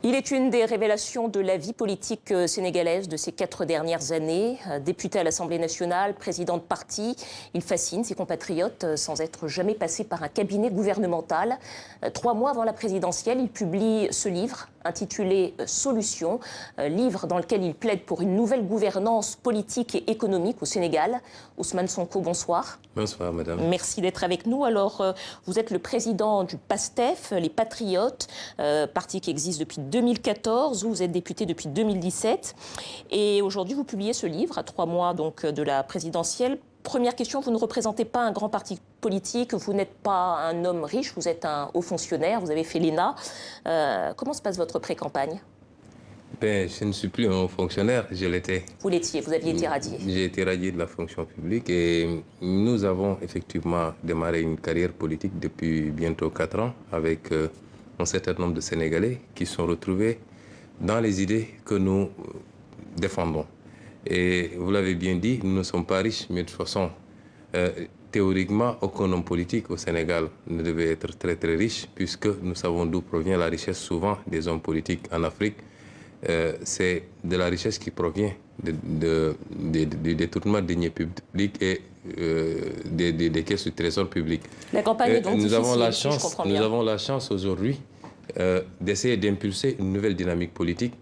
Il est une des révélations de la vie politique sénégalaise de ces 4 dernières années. Député à l'Assemblée nationale, président de parti, il fascine ses compatriotes sans être jamais passé par un cabinet gouvernemental. 3 mois avant la présidentielle, il publie ce livre intitulé « Solutions », livre dans lequel il plaide pour une nouvelle gouvernance politique et économique au Sénégal. Ousmane Sonko, bonsoir. Bonsoir, madame. Merci d'être avec nous. Alors, vous êtes le président du PASTEF, les Patriotes, parti qui existe depuis 2014, vous êtes député depuis 2017. Et aujourd'hui, vous publiez ce livre, à 3 mois donc, de la présidentielle. Première question, vous ne représentez pas un grand parti politique, vous n'êtes pas un homme riche, vous êtes un haut fonctionnaire, vous avez fait l'ENA. Comment se passe votre pré-campagne ? Ben, je ne suis plus un haut fonctionnaire, je l'étais. Vous l'étiez, vous aviez été radié. J'ai été radié de la fonction publique et nous avons effectivement démarré une carrière politique depuis bientôt 4 ans avec un certain nombre de Sénégalais qui sont retrouvés dans les idées que nous défendons. Et vous l'avez bien dit, nous ne sommes pas riches, mais de toute façon, théoriquement, aucun homme politique au Sénégal ne devait être très très riche, puisque nous savons d'où provient la richesse souvent des hommes politiques en Afrique. C'est de la richesse qui provient du détournement des deniers publics et des caisses du trésor public. La campagne est donc nous difficile, avons la si chance, je comprends nous bien. avons la chance aujourd'hui d'essayer d'impulser une nouvelle dynamique politique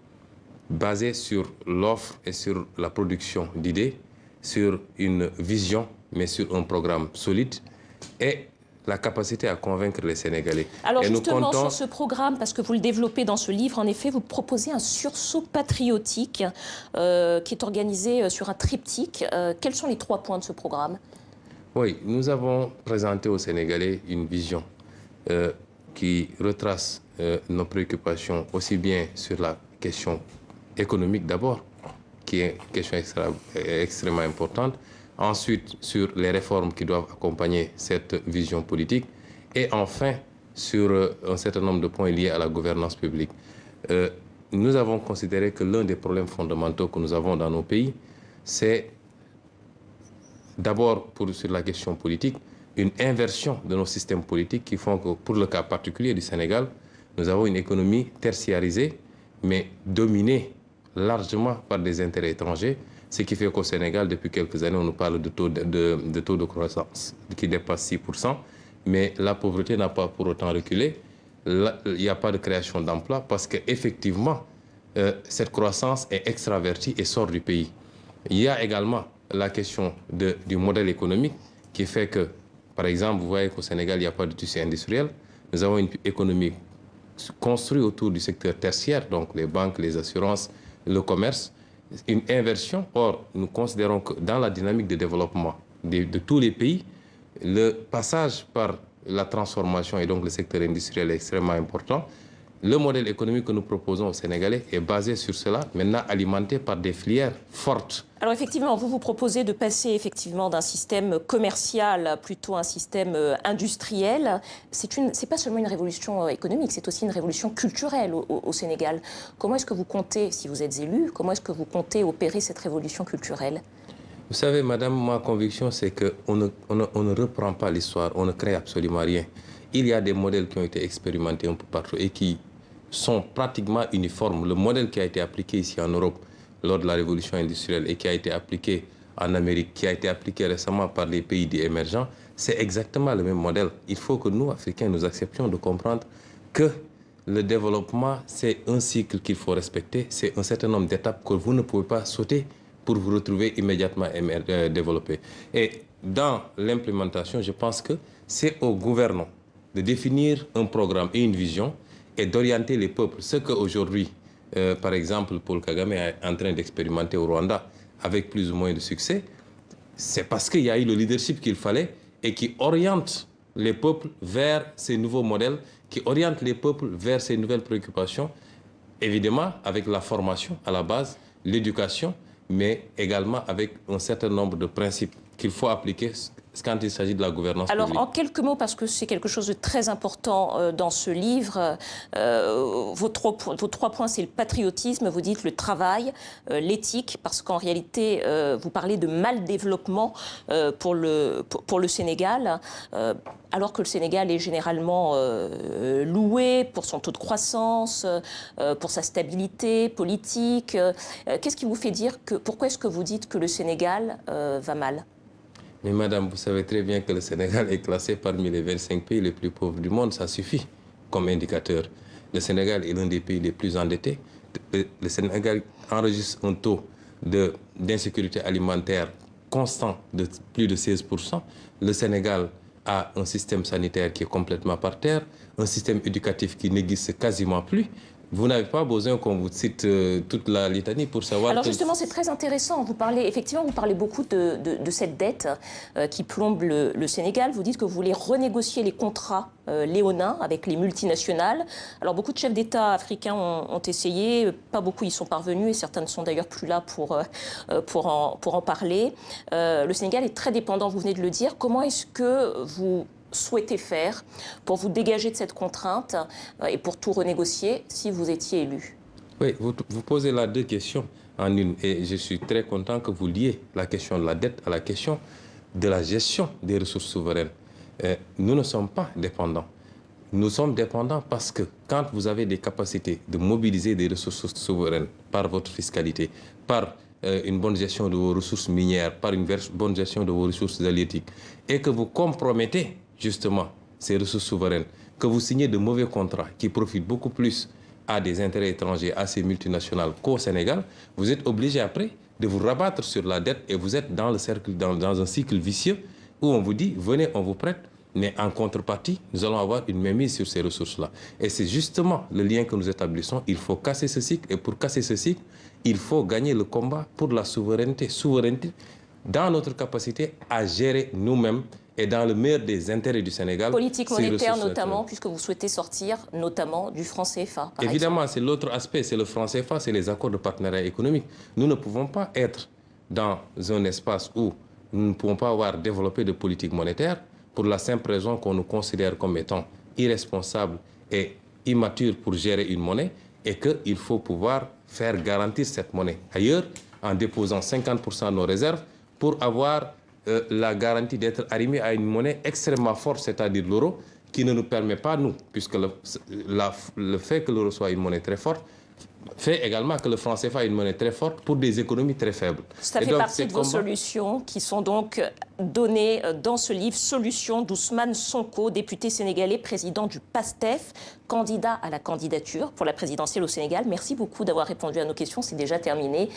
basée sur l'offre et sur la production d'idées, sur une vision, mais sur un programme solide et la capacité à convaincre les Sénégalais. Alors et justement, sur ce programme, parce que vous le développez dans ce livre, en effet, vous proposez un sursaut patriotique qui est organisé sur un triptyque. Quels sont les 3 points de ce programme? Oui, nous avons présenté aux Sénégalais une vision qui retrace nos préoccupations aussi bien sur la question économique d'abord, qui est une question extrêmement importante, ensuite sur les réformes qui doivent accompagner cette vision politique, et enfin sur un certain nombre de points liés à la gouvernance publique. Nous avons considéré que l'un des problèmes fondamentaux que nous avons dans nos pays, c'est d'abord, sur la question politique, une inversion de nos systèmes politiques qui font que, pour le cas particulier du Sénégal, nous avons une économie tertiarisée, mais dominée largement par des intérêts étrangers, ce qui fait qu'au Sénégal, depuis quelques années, on nous parle de taux de croissance qui dépasse 6%, mais la pauvreté n'a pas pour autant reculé. Il n'y a pas de création d'emplois parce qu'effectivement, cette croissance est extravertie et sort du pays. Il y a également la question du modèle économique qui fait que, par exemple, vous voyez qu'au Sénégal, il n'y a pas de tissu industriel. Nous avons une économie construite autour du secteur tertiaire, donc les banques, les assurances, le commerce, une inversion. Or, nous considérons que dans la dynamique de développement de tous les pays, le passage par la transformation et donc le secteur industriel est extrêmement important. Le modèle économique que nous proposons aux Sénégalais est basé sur cela, maintenant alimenté par des filières fortes. Alors effectivement, vous proposez de passer effectivement d'un système commercial plutôt à un système industriel. C'est pas seulement une révolution économique, c'est aussi une révolution culturelle au Sénégal. Comment est-ce que vous comptez, si vous êtes élu, comment est-ce que vous comptez opérer cette révolution culturelle? Vous savez, madame, ma conviction, c'est qu'on ne reprend pas l'histoire, on ne crée absolument rien. Il y a des modèles qui ont été expérimentés un peu partout et qui sont pratiquement uniformes. Le modèle qui a été appliqué ici en Europe lors de la révolution industrielle et qui a été appliqué en Amérique, qui a été appliqué récemment par les pays dits émergents, c'est exactement le même modèle. Il faut que nous, Africains, nous acceptions de comprendre que le développement, c'est un cycle qu'il faut respecter, c'est un certain nombre d'étapes que vous ne pouvez pas sauter pour vous retrouver immédiatement développé. Et dans l'implémentation, je pense que c'est aux gouvernants de définir un programme et une vision et d'orienter les peuples. Ce qu'aujourd'hui, par exemple, Paul Kagame est en train d'expérimenter au Rwanda avec plus ou moins de succès, c'est parce qu'il y a eu le leadership qu'il fallait et qui oriente les peuples vers ces nouveaux modèles, qui oriente les peuples vers ces nouvelles préoccupations, évidemment avec la formation à la base, l'éducation, mais également avec un certain nombre de principes qu'il faut appliquer quand il s'agit de la gouvernance Alors, publique. en quelques mots, parce que c'est quelque chose de très important dans ce livre, vos trois points, c'est le patriotisme, vous dites le travail, l'éthique, parce qu'en réalité, vous parlez de mal-développement pour le Sénégal, alors que le Sénégal est généralement loué pour son taux de croissance, pour sa stabilité politique. Qu'est-ce qui vous fait dire que... Pourquoi est-ce que vous dites que le Sénégal va mal ? Mais madame, vous savez très bien que le Sénégal est classé parmi les 25 pays les plus pauvres du monde. Ça suffit comme indicateur. Le Sénégal est l'un des pays les plus endettés. Le Sénégal enregistre un taux d'insécurité alimentaire constant de plus de 16%. Le Sénégal a un système sanitaire qui est complètement par terre, un système éducatif qui n'existe quasiment plus. Vous n'avez pas besoin qu'on vous cite toute la litanie pour savoir... Alors justement, c'est très intéressant. Vous parlez beaucoup de cette dette qui plombe le Sénégal. Vous dites que vous voulez renégocier les contrats léonins avec les multinationales. Alors beaucoup de chefs d'État africains ont essayé, pas beaucoup y sont parvenus et certains ne sont d'ailleurs plus là pour en parler. Le Sénégal est très dépendant, vous venez de le dire. Comment est-ce que vous souhaitez faire pour vous dégager de cette contrainte et pour tout renégocier si vous étiez élu? Oui, vous posez là deux questions en une et je suis très content que vous liez la question de la dette à la question de la gestion des ressources souveraines. Nous ne sommes pas dépendants. Nous sommes dépendants parce que quand vous avez des capacités de mobiliser des ressources souveraines par votre fiscalité, par une bonne gestion de vos ressources minières, par une bonne gestion de vos ressources halieutiques, et que vous compromettez justement ces ressources souveraines, que vous signez de mauvais contrats qui profitent beaucoup plus à des intérêts étrangers, à ces multinationales qu'au Sénégal, vous êtes obligé après de vous rabattre sur la dette et vous êtes dans un cycle vicieux où on vous dit, venez, on vous prête, mais en contrepartie, nous allons avoir une mainmise sur ces ressources-là. Et c'est justement le lien que nous établissons. Il faut casser ce cycle et pour casser ce cycle, il faut gagner le combat pour la souveraineté. Souveraineté dans notre capacité à gérer nous-mêmes et dans le meilleur des intérêts du Sénégal. Politique monétaire notamment, puisque vous souhaitez sortir notamment du franc CFA. Évidemment, c'est l'autre aspect, c'est le franc CFA, c'est les accords de partenariat économique. Nous ne pouvons pas être dans un espace où nous ne pouvons pas avoir développé de politique monétaire pour la simple raison qu'on nous considère comme étant irresponsables et immatures pour gérer une monnaie et qu'il faut pouvoir faire garantir cette monnaie ailleurs en déposant 50% de nos réserves pour avoir la garantie d'être arrimé à une monnaie extrêmement forte, c'est-à-dire l'euro, qui ne nous permet pas, nous, puisque le fait que l'euro soit une monnaie très forte, fait également que le franc CFA est une monnaie très forte pour des économies très faibles. Ça fait partie de vos solutions qui sont donc données dans ce livre, Solutions d'Ousmane Sonko, député sénégalais, président du PASTEF, candidat à la candidature pour la présidentielle au Sénégal. Merci beaucoup d'avoir répondu à nos questions, c'est déjà terminé.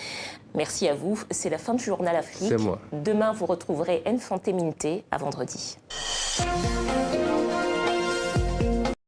Merci à vous. C'est la fin du Journal Afrique. C'est moi. Demain, vous retrouverez Nfanté Minte à vendredi.